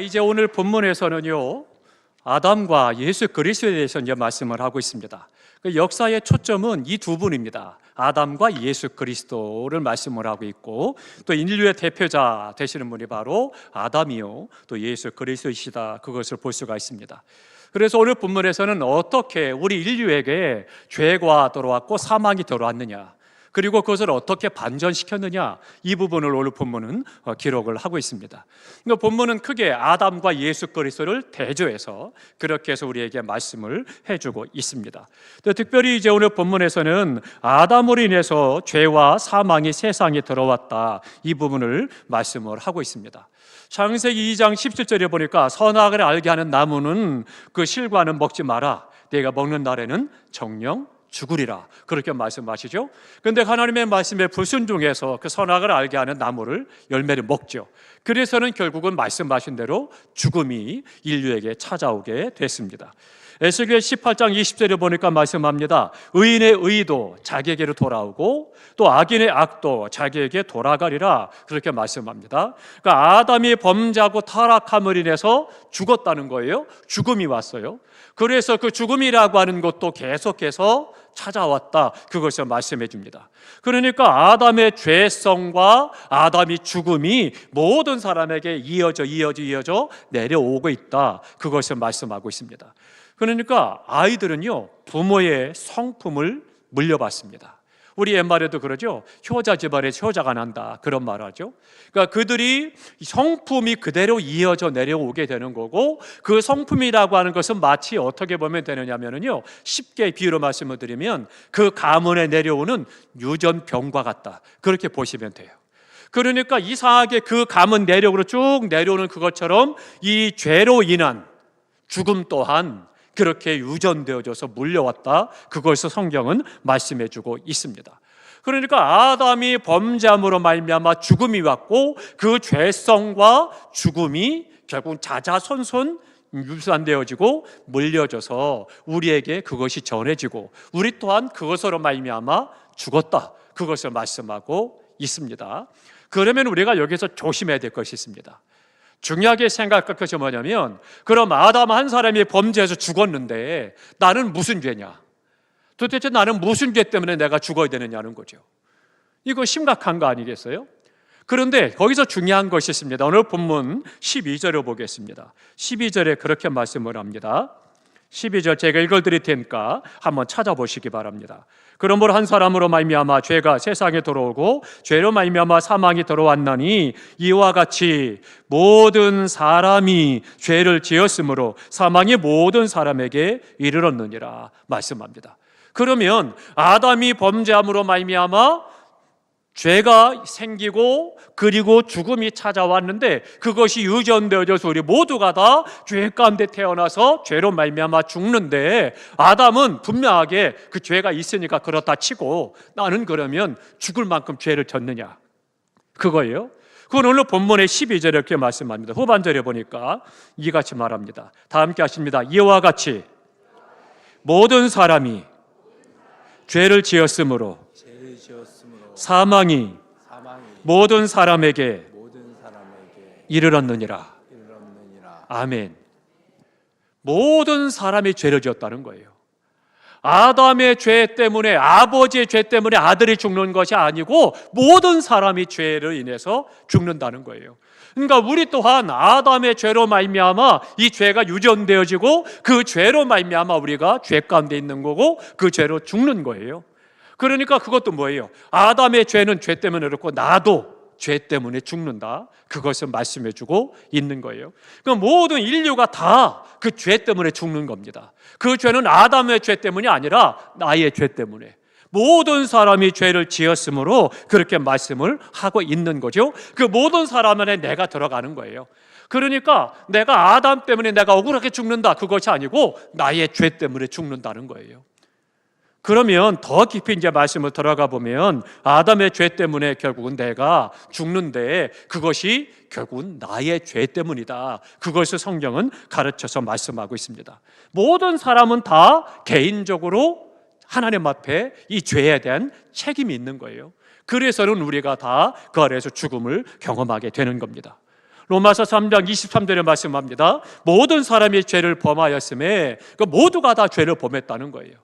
이제 오늘 본문에서는요, 아담과 예수 그리스도에 대해서 이제 말씀을 하고 있습니다. 그 역사의 초점은 이 두 분입니다. 아담과 예수 그리스도를 말씀을 하고 있고, 또 인류의 대표자 되시는 분이 바로 아담이요, 또 예수 그리스도이시다, 그것을 볼 수가 있습니다. 그래서 오늘 본문에서는 어떻게 우리 인류에게 죄가 들어왔고 사망이 들어왔느냐, 그리고 그것을 어떻게 반전시켰느냐, 이 부분을 오늘 본문은 기록을 하고 있습니다. 그러니까 본문은 크게 아담과 예수 그리스도를 대조해서 그렇게 해서 우리에게 말씀을 해주고 있습니다. 특별히 이제 오늘 본문에서는 아담으로 인해서 죄와 사망이 세상에 들어왔다, 이 부분을 말씀을 하고 있습니다. 창세기 2장 17절에 보니까 선악을 알게 하는 나무는 그 실과는 먹지 마라, 내가 먹는 날에는 정령 죽으리라, 그렇게 말씀하시죠. 그런데 하나님의 말씀에 불순종해서 그 선악을 알게 하는 나무를, 열매를 먹죠. 그래서는 결국은 말씀하신 대로 죽음이 인류에게 찾아오게 됐습니다. 에스겔 18장 20절에 보니까 말씀합니다. 의인의 의도 자기에게로 돌아오고 또 악인의 악도 자기에게 돌아가리라, 그렇게 말씀합니다. 그러니까 아담이 범죄하고 타락함을 인해서 죽었다는 거예요. 죽음이 왔어요. 그래서 그 죽음이라고 하는 것도 계속해서 찾아왔다, 그것을 말씀해 줍니다. 그러니까 아담의 죄성과 아담의 죽음이 모든 사람에게 이어져 내려오고 있다, 그것을 말씀하고 있습니다. 그러니까 아이들은요, 부모의 성품을 물려받습니다. 우리 옛말에도 그러죠. 효자 집안에서 효자가 난다, 그런 말 하죠. 그러니까 그들이 성품이 그대로 이어져 내려오게 되는 거고, 그 성품이라고 하는 것은 마치 어떻게 보면 되느냐면요, 쉽게 비유로 말씀을 드리면 그 가문에 내려오는 유전병과 같다, 그렇게 보시면 돼요. 그러니까 이상하게 그 가문 내력으로 쭉 내려오는 그것처럼 이 죄로 인한 죽음 또한 그렇게 유전되어져서 물려왔다, 그것을 성경은 말씀해주고 있습니다. 그러니까 아담이 범죄함으로 말미암아 죽음이 왔고, 그 죄성과 죽음이 결국 자자손손 유산되어지고 물려져서 우리에게 그것이 전해지고, 우리 또한 그것으로 말미암아 죽었다, 그것을 말씀하고 있습니다. 그러면 우리가 여기서 조심해야 될 것이 있습니다. 중요하게 생각할 것이 뭐냐면, 그럼 아담 한 사람이 범죄해서 죽었는데 나는 무슨 죄냐? 도대체 나는 무슨 죄 때문에 내가 죽어야 되느냐는 거죠. 이거 심각한 거 아니겠어요? 그런데 거기서 중요한 것이 있습니다. 오늘 본문 12절을 보겠습니다. 12절에 그렇게 말씀을 합니다. 12절 제가 읽어드릴 테니까 한번 찾아보시기 바랍니다. 그러므로 한 사람으로 말미암아 죄가 세상에 들어오고 죄로 말미암아 사망이 들어왔나니, 이와 같이 모든 사람이 죄를 지었으므로 사망이 모든 사람에게 이르렀느니라 말씀합니다. 그러면 아담이 범죄함으로 말미암아 죄가 생기고 그리고 죽음이 찾아왔는데, 그것이 유전되어져서 우리 모두가 다 죄 가운데 태어나서 죄로 말미암아 죽는데, 아담은 분명하게 그 죄가 있으니까 그렇다 치고 나는 그러면 죽을 만큼 죄를 졌느냐, 그거예요. 그건 오늘 본문의 12절에 이렇게 말씀합니다. 후반절에 보니까 이같이 말합니다. 다 함께 하십니다. 이와 같이 모든 사람이 죄를 지었으므로 사망이 모든 사람에게 이르렀느니라. 아멘. 모든 사람이 죄를 지었다는 거예요. 아담의 죄 때문에, 아버지의 죄 때문에 아들이 죽는 것이 아니고 모든 사람이 죄를 인해서 죽는다는 거예요. 그러니까 우리 또한 아담의 죄로 말미암아 이 죄가 유전되어지고, 그 죄로 말미암아 우리가 죄 가운데 있는 거고, 그 죄로 죽는 거예요. 그러니까 그것도 뭐예요? 아담의 죄는 죄 때문에 그렇고 나도 죄 때문에 죽는다, 그것을 말씀해주고 있는 거예요. 그러니까 모든 인류가 다 그 죄 때문에 죽는 겁니다. 그 죄는 아담의 죄 때문이 아니라 나의 죄 때문에 모든 사람이 죄를 지었으므로 그렇게 말씀을 하고 있는 거죠. 그 모든 사람 안에 내가 들어가는 거예요. 그러니까 내가 아담 때문에 내가 억울하게 죽는다, 그것이 아니고 나의 죄 때문에 죽는다는 거예요. 그러면 더 깊이 이제 말씀을 들어가 보면, 아담의 죄 때문에 결국은 내가 죽는데 그것이 결국은 나의 죄 때문이다, 그것을 성경은 가르쳐서 말씀하고 있습니다. 모든 사람은 다 개인적으로 하나님 앞에 이 죄에 대한 책임이 있는 거예요. 그래서는 우리가 다 그 아래에서 죽음을 경험하게 되는 겁니다. 로마서 3장 23절에 말씀합니다. 모든 사람이 죄를 범하였음에 모두가 다 죄를 범했다는 거예요.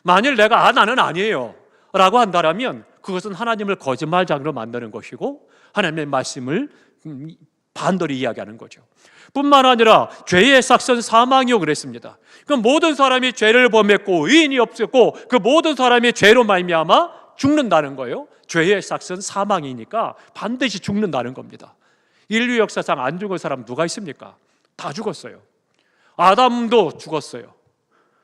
만일 내가 나는 아니에요 라고 한다면 그것은 하나님을 거짓말장으로 만드는 것이고 하나님의 말씀을 반대로 이야기하는 거죠. 뿐만 아니라 죄의 삭선 사망이요 그랬습니다. 그럼 모든 사람이 죄를 범했고 의인이 없었고 그 모든 사람이 죄로 말미암아 죽는다는 거예요. 죄의 삭선 사망이니까 반드시 죽는다는 겁니다. 인류 역사상 안 죽은 사람 누가 있습니까? 다 죽었어요. 아담도 죽었어요.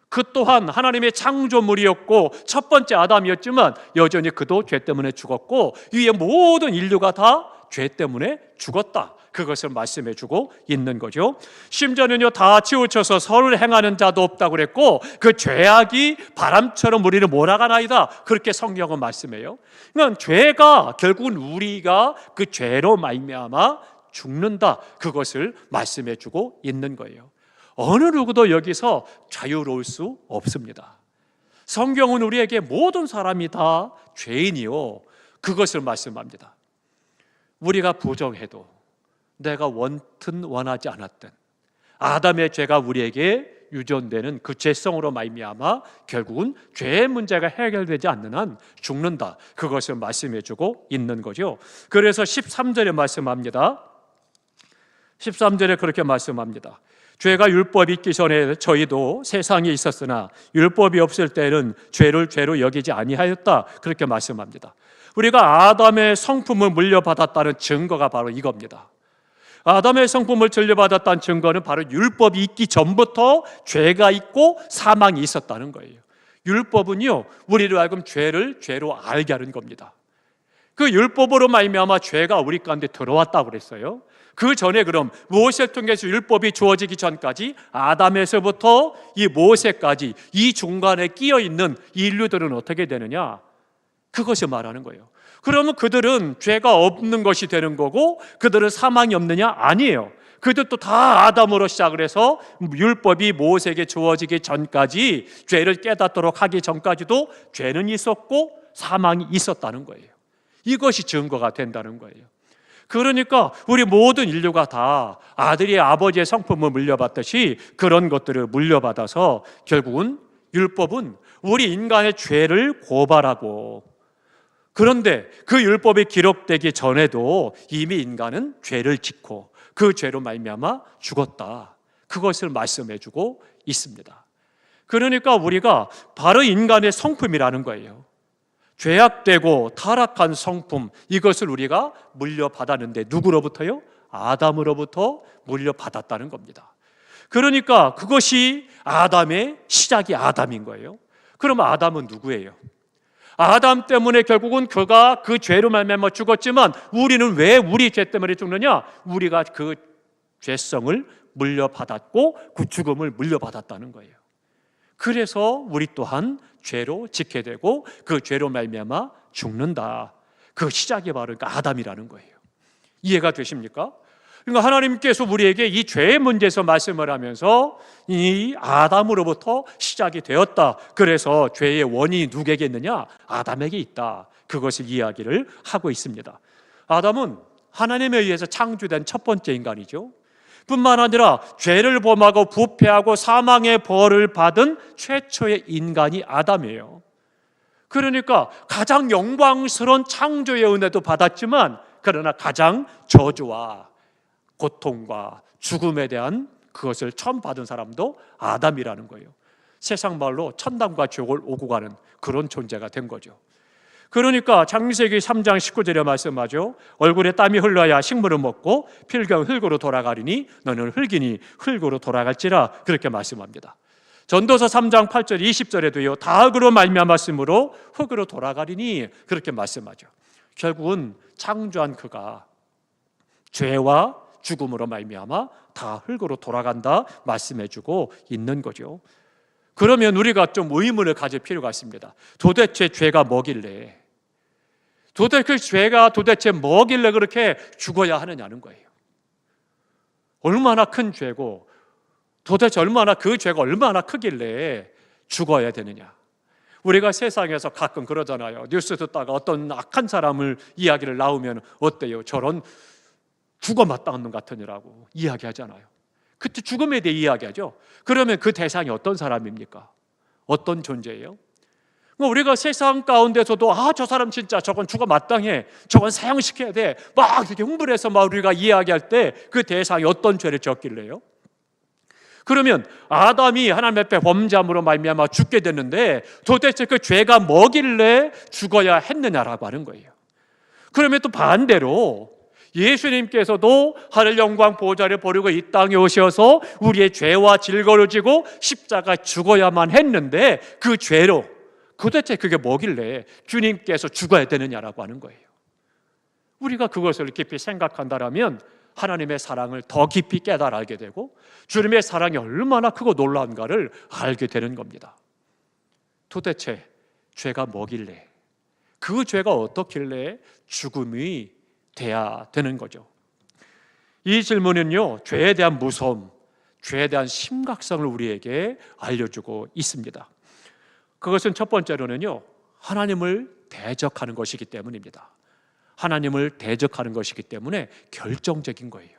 그 또한 하나님의 창조물이었고 첫 번째 아담이었지만 여전히 그도 죄 때문에 죽었고 위에 모든 인류가 다 죄 때문에 죽었다. 그것을 말씀해 주고 있는 거죠. 심지어는요, 다 치우쳐서 선을 행하는 자도 없다고 그랬고 그 죄악이 바람처럼 우리를 몰아가나이다. 그렇게 성경은 말씀해요. 그러니까 죄가 결국은 우리가 그 죄로 말미암아 죽는다. 그것을 말씀해 주고 있는 거예요. 어느 누구도 여기서 자유로울 수 없습니다. 성경은 우리에게 모든 사람이 다 죄인이요 그것을 말씀합니다. 우리가 부정해도 내가 원튼 원하지 않았던 아담의 죄가 우리에게 유전되는 그 죄성으로 말미암아 결국은 죄의 문제가 해결되지 않는 한 죽는다. 그것을 말씀해 주고 있는 거죠. 그래서 13절에 말씀합니다. 13절에 그렇게 말씀합니다. 죄가 율법이 있기 전에 저희도 세상에 있었으나 율법이 없을 때는 죄를 죄로 여기지 아니하였다. 그렇게 말씀합니다. 우리가 아담의 성품을 물려받았다는 증거가 바로 이겁니다. 아담의 성품을 물려받았다는 증거는 바로 율법이 있기 전부터 죄가 있고 사망이 있었다는 거예요. 율법은요, 우리로 하여금 죄를 죄로 알게 하는 겁니다. 그 율법으로 말미암아 죄가 우리 가운데 들어왔다고 그랬어요. 그 전에 그럼 무엇을 통해서 율법이 주어지기 전까지 아담에서부터 이 모세까지 이 중간에 끼어 있는 인류들은 어떻게 되느냐? 그것이 말하는 거예요. 그러면 그들은 죄가 없는 것이 되는 거고 그들은 사망이 없느냐? 아니에요. 그들도 다 아담으로 시작을 해서 율법이 모세에게 주어지기 전까지 죄를 깨닫도록 하기 전까지도 죄는 있었고 사망이 있었다는 거예요. 이것이 증거가 된다는 거예요. 그러니까 우리 모든 인류가 다 아들이 아버지의 성품을 물려받듯이 그런 것들을 물려받아서 결국은 율법은 우리 인간의 죄를 고발하고 그런데 그 율법이 기록되기 전에도 이미 인간은 죄를 짓고 그 죄로 말미암아 죽었다. 그것을 말씀해 주고 있습니다. 그러니까 우리가 바로 인간의 성품이라는 거예요. 죄악되고 타락한 성품, 이것을 우리가 물려받았는데 누구로부터요? 아담으로부터 물려받았다는 겁니다. 그러니까 그것이 아담의 시작이 아담인 거예요. 그럼 아담은 누구예요? 아담 때문에 결국은 그가 그 죄로 말미암아 죽었지만 우리는 왜 우리 죄 때문에 죽느냐? 우리가 그 죄성을 물려받았고 그 죽음을 물려받았다는 거예요. 그래서 우리 또한 죄로 짓게 되고 그 죄로 말미암아 죽는다. 그 시작이 바로 아담이라는 거예요. 이해가 되십니까? 그러니까 하나님께서 우리에게 이 죄의 문제에서 말씀을 하면서 이 아담으로부터 시작이 되었다. 그래서 죄의 원인이 누구에게 있느냐? 아담에게 있다. 그것을 이야기를 하고 있습니다. 아담은 하나님에 의해서 창조된 첫 번째 인간이죠. 뿐만 아니라 죄를 범하고 부패하고 사망의 벌을 받은 최초의 인간이 아담이에요. 그러니까 가장 영광스러운 창조의 은혜도 받았지만 그러나 가장 저주와 고통과 죽음에 대한 그것을 처음 받은 사람도 아담이라는 거예요. 세상 말로 천당과 지옥을 오고 가는 그런 존재가 된 거죠. 그러니까 창세기 3장 19절에 말씀하죠. 얼굴에 땀이 흘러야 식물을 먹고 필경 흙으로 돌아가리니 너는 흙이니 흙으로 돌아갈지라 그렇게 말씀합니다. 전도서 3장 8절 20절에도요. 다 흙으로 말미암았으므로 흙으로 돌아가리니 그렇게 말씀하죠. 결국은 창조한 그가 죄와 죽음으로 말미암아 다 흙으로 돌아간다 말씀해주고 있는 거죠. 그러면 우리가 좀 의문을 가질 필요가 있습니다. 도대체 죄가 뭐길래 도대체 그 죄가 도대체 뭐길래 그렇게 죽어야 하느냐는 거예요. 얼마나 큰 죄고 도대체 얼마나 그 죄가 얼마나 크길래 죽어야 되느냐. 우리가 세상에서 가끔 그러잖아요. 뉴스 듣다가 어떤 악한 사람을 이야기를 나오면 어때요? 저런 죽어 마땅한 놈 같으니라고 이야기하잖아요. 그때 죽음에 대해 이야기하죠. 그러면 그 대상이 어떤 사람입니까? 어떤 존재예요? 우리가 세상 가운데서도 저 사람 진짜 저건 죽어 마땅해, 저건 사형시켜야 돼, 막 이렇게 흥분해서 막 우리가 이야기할 때 그 대상이 어떤 죄를 졌길래요? 그러면 아담이 하나님 앞에 범죄함으로 말미암아 죽게 됐는데 도대체 그 죄가 뭐길래 죽어야 했느냐라고 하는 거예요. 그러면 또 반대로 예수님께서도 하늘 영광 보좌를 버리고 이 땅에 오셔서 우리의 죄와 질거를 지고 십자가 죽어야만 했는데 그 죄로 도대체 그게 뭐길래 주님께서 죽어야 되느냐라고 하는 거예요. 우리가 그것을 깊이 생각한다면 하나님의 사랑을 더 깊이 깨달아 알게 되고 주님의 사랑이 얼마나 크고 놀라운가를 알게 되는 겁니다. 도대체 죄가 뭐길래, 그 죄가 어떻길래 죽음이 돼야 되는 거죠. 이 질문은요, 죄에 대한 무서움, 죄에 대한 심각성을 우리에게 알려주고 있습니다. 그것은 첫 번째로는요, 하나님을 대적하는 것이기 때문입니다. 하나님을 대적하는 것이기 때문에 결정적인 거예요.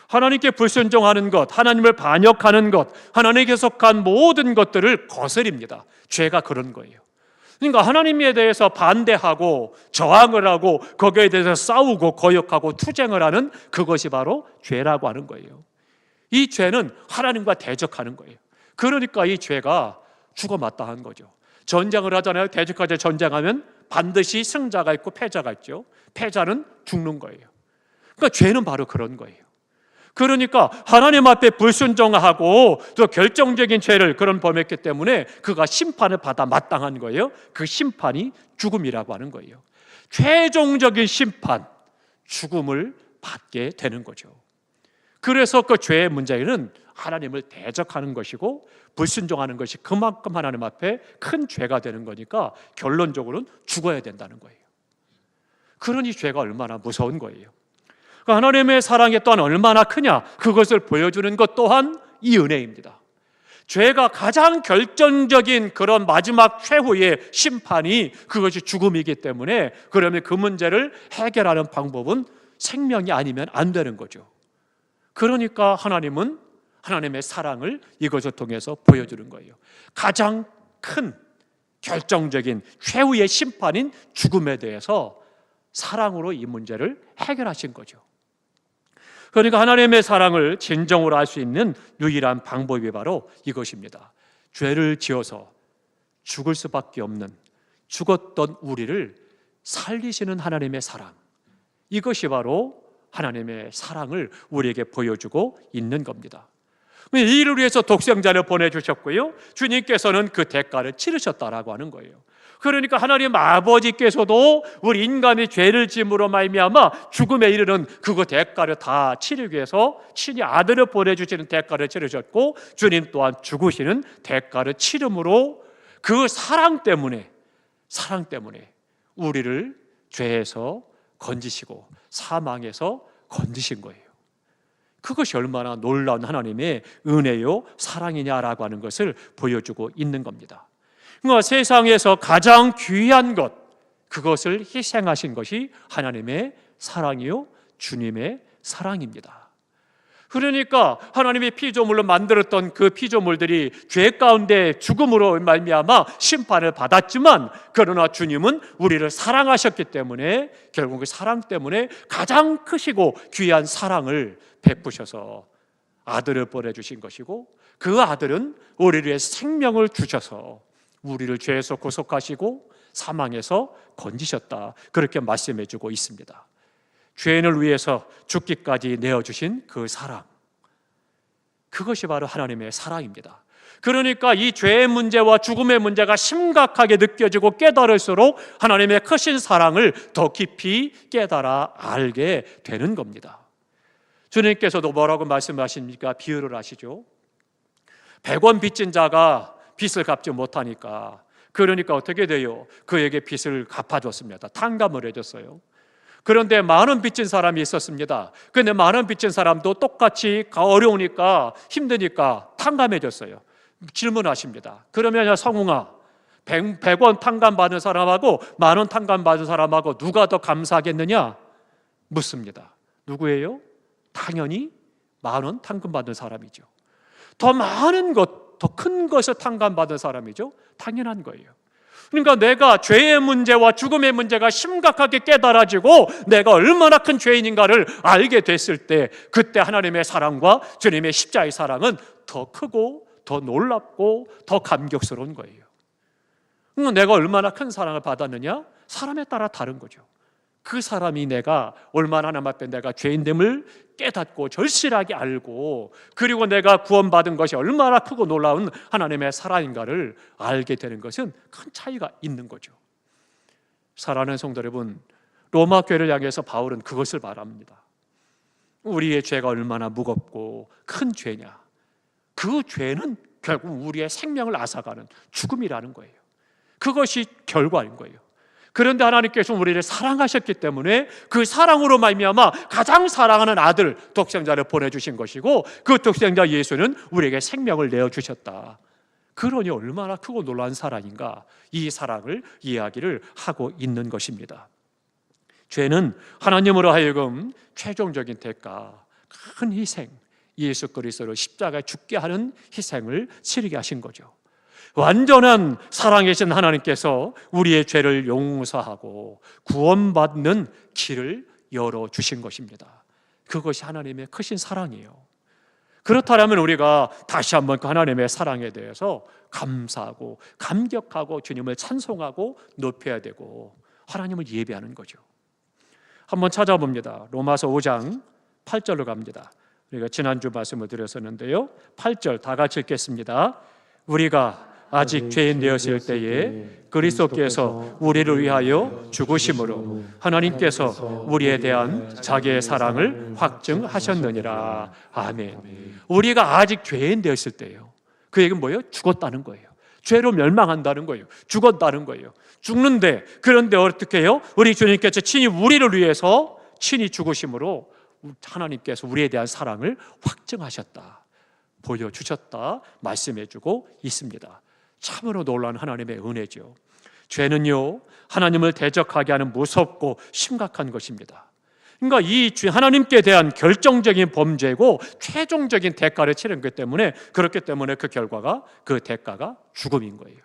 하나님께 불순종하는 것, 하나님을 반역하는 것, 하나님께 속한 모든 것들을 거스립니다. 죄가 그런 거예요. 그러니까 하나님에 대해서 반대하고 저항을 하고 거기에 대해서 싸우고 거역하고 투쟁을 하는 그것이 바로 죄라고 하는 거예요. 이 죄는 하나님과 대적하는 거예요. 그러니까 이 죄가 죽어 마땅한 거죠. 전쟁을 하잖아요. 대적하자 전쟁하면 반드시 승자가 있고 패자가 있죠. 패자는 죽는 거예요. 그러니까 죄는 바로 그런 거예요. 그러니까 하나님 앞에 불순종하고 또 결정적인 죄를 그런 범했기 때문에 그가 심판을 받아 마땅한 거예요. 그 심판이 죽음이라고 하는 거예요. 최종적인 심판, 죽음을 받게 되는 거죠. 그래서 그 죄의 문제는 하나님을 대적하는 것이고 불순종하는 것이 그만큼 하나님 앞에 큰 죄가 되는 거니까 결론적으로는 죽어야 된다는 거예요. 그러니 죄가 얼마나 무서운 거예요. 하나님의 사랑이 또한 얼마나 크냐, 그것을 보여주는 것 또한 이 은혜입니다. 죄가 가장 결정적인 그런 마지막 최후의 심판이 그것이 죽음이기 때문에 그러면 그 문제를 해결하는 방법은 생명이 아니면 안 되는 거죠. 그러니까 하나님은 하나님의 사랑을 이것을 통해서 보여주는 거예요. 가장 큰 결정적인 최후의 심판인 죽음에 대해서 사랑으로 이 문제를 해결하신 거죠. 그러니까 하나님의 사랑을 진정으로 알 수 있는 유일한 방법이 바로 이것입니다. 죄를 지어서 죽을 수밖에 없는, 죽었던 우리를 살리시는 하나님의 사랑, 이것이 바로 하나님의 사랑을 우리에게 보여주고 있는 겁니다. 이 일을 위해서 독생자를 보내주셨고요, 주님께서는 그 대가를 치르셨다라고 하는 거예요. 그러니까 하나님 아버지께서도 우리 인간의 죄를 짐으로 말미암아 죽음에 이르는 그 대가를 다 치르기 위해서 친히 아들을 보내주시는 대가를 치르셨고, 주님 또한 죽으시는 대가를 치름으로 그 사랑 때문에 우리를 죄에서 건지시고 사망에서 건지신 거예요. 그것이 얼마나 놀라운 하나님의 은혜요 사랑이냐라고 하는 것을 보여주고 있는 겁니다. 그러니까 세상에서 가장 귀한 것, 그것을 희생하신 것이 하나님의 사랑이요 주님의 사랑입니다. 그러니까 하나님의 피조물로 만들었던 그 피조물들이 죄 가운데 죽음으로 말미암아 심판을 받았지만, 그러나 주님은 우리를 사랑하셨기 때문에 결국 그 사랑 때문에 가장 크시고 귀한 사랑을 베푸셔서 아들을 보내주신 것이고, 그 아들은 우리를 위해 생명을 주셔서 우리를 죄에서 구속하시고 사망에서 건지셨다, 그렇게 말씀해주고 있습니다. 죄인을 위해서 죽기까지 내어주신 그 사랑, 그것이 바로 하나님의 사랑입니다. 그러니까 이 죄의 문제와 죽음의 문제가 심각하게 느껴지고 깨달을수록 하나님의 크신 사랑을 더 깊이 깨달아 알게 되는 겁니다. 주님께서도 뭐라고 말씀하십니까? 비유를 하시죠. 100원 빚진 자가 빚을 갚지 못하니까, 그러니까 어떻게 돼요? 그에게 빚을 갚아줬습니다. 탕감을 해줬어요. 그런데 10,000원 빚진 사람이 있었습니다. 그런데 10,000원 빚진 사람도 똑같이 어려우니까 힘드니까 탕감해줬어요. 질문하십니다. 그러면 성웅아, 100원 탕감받은 사람하고 10,000원 탕감받은 사람하고 누가 더 감사하겠느냐? 묻습니다. 누구예요? 당연히 10,000원 탕감받은 사람이죠. 더 많은 것, 더 큰 것을 탕감받은 사람이죠. 당연한 거예요. 그러니까 내가 죄의 문제와 죽음의 문제가 심각하게 깨달아지고 내가 얼마나 큰 죄인인가를 알게 됐을 때, 그때 하나님의 사랑과 주님의 십자가의 사랑은 더 크고 더 놀랍고 더 감격스러운 거예요. 그러니까 내가 얼마나 큰 사랑을 받았느냐? 사람에 따라 다른 거죠. 그 사람이 내가 얼마나 하나님 앞에 내가 죄인됨을 깨닫고 절실하게 알고, 그리고 내가 구원받은 것이 얼마나 크고 놀라운 하나님의 사랑인가를 알게 되는 것은 큰 차이가 있는 거죠. 사랑하는 성도 여러분, 로마 교회를 향해서 바울은 그것을 말합니다. 우리의 죄가 얼마나 무겁고 큰 죄냐. 그 죄는 결국 우리의 생명을 앗아가는 죽음이라는 거예요. 그것이 결과인 거예요. 그런데 하나님께서 우리를 사랑하셨기 때문에 그 사랑으로 말미암아 가장 사랑하는 아들 독생자를 보내주신 것이고, 그 독생자 예수는 우리에게 생명을 내어주셨다. 그러니 얼마나 크고 놀라운 사랑인가, 이 사랑을 이야기를 하고 있는 것입니다. 죄는 하나님으로 하여금 최종적인 대가, 큰 희생, 예수 그리스도를 십자가에 죽게 하는 희생을 치르게 하신 거죠. 완전한 사랑이신 하나님께서 우리의 죄를 용서하고 구원받는 길을 열어주신 것입니다. 그것이 하나님의 크신 사랑이에요. 그렇다면 우리가 다시 한번 그 하나님의 사랑에 대해서 감사하고 감격하고 주님을 찬송하고 높여야 되고 하나님을 예배하는 거죠. 한번 찾아봅니다. 로마서 5장 8절로 갑니다. 우리가 지난주 말씀을 드렸었는데요, 8절 다 같이 읽겠습니다. 우리가 아직 죄인 되었을 때에 그리스도께서 우리를 위하여 죽으심으로 하나님께서 우리에 대한 자기의 사랑을 확증하셨느니라. 아멘. 우리가 아직 죄인 되었을 때예요. 그 얘기는 뭐예요? 죽었다는 거예요. 죄로 멸망한다는 거예요. 죽었다는 거예요. 죽는데, 그런데 어떻게 해요? 우리 주님께서 친히 우리를 위해서 친히 죽으심으로 하나님께서 우리에 대한 사랑을 확증하셨다, 보여주셨다 말씀해주고 있습니다. 참으로 놀라운 하나님의 은혜죠. 죄는요, 하나님을 대적하게 하는 무섭고 심각한 것입니다. 그러니까 이 하나님께 대한 결정적인 범죄고 최종적인 대가를 치른 것 때문에, 그렇기 때문에 그 결과가, 그 대가가 죽음인 거예요.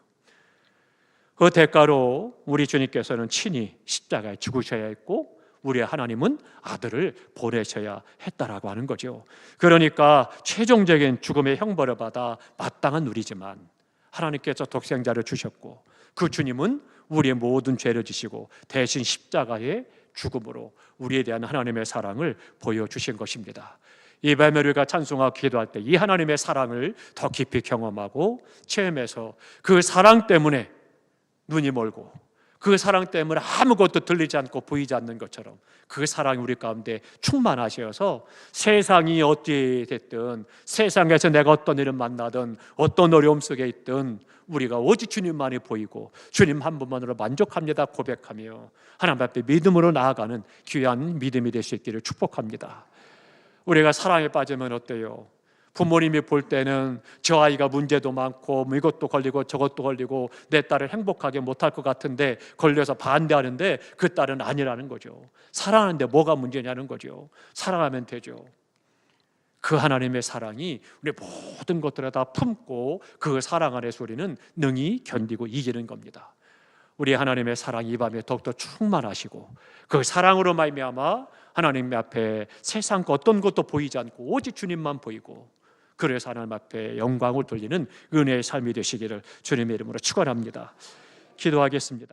그 대가로 우리 주님께서는 친히 십자가에 죽으셔야 했고, 우리의 하나님은 아들을 보내셔야 했다라고 하는 거죠. 그러니까 최종적인 죽음의 형벌을 받아 마땅한 우리지만 하나님께서 독생자를 주셨고, 그 주님은 우리의 모든 죄를 지시고 대신 십자가의 죽음으로 우리에 대한 하나님의 사랑을 보여주신 것입니다. 이 밤에 우리가 찬송하고 기도할 때 이 하나님의 사랑을 더 깊이 경험하고 체험해서 그 사랑 때문에 눈이 멀고, 그 사랑 때문에 아무것도 들리지 않고 보이지 않는 것처럼 그 사랑이 우리 가운데 충만하셔서 세상이 어떻게 됐든, 세상에서 내가 어떤 일을 만나든 어떤 어려움 속에 있든 우리가 오직 주님만이 보이고 주님 한 분만으로 만족합니다 고백하며 하나님 앞에 믿음으로 나아가는 귀한 믿음이 될 수 있기를 축복합니다. 우리가 사랑에 빠지면 어때요? 부모님이 볼 때는 저 아이가 문제도 많고 이것도 걸리고 저것도 걸리고 내 딸을 행복하게 못할 것 같은데 걸려서 반대하는데 그 딸은 아니라는 거죠. 사랑하는데 뭐가 문제냐는 거죠. 사랑하면 되죠. 그 하나님의 사랑이 우리 모든 것들을 다 품고 그 사랑 안에서 우리는 능히 견디고 이기는 겁니다. 우리 하나님의 사랑이 이 밤에 더욱더 충만하시고, 그 사랑으로 말미암아 하나님 앞에 세상 어떤 것도 보이지 않고 오직 주님만 보이고, 그래서 하나님 앞에 영광을 돌리는 은혜의 삶이 되시기를 주님의 이름으로 축원합니다. 기도하겠습니다.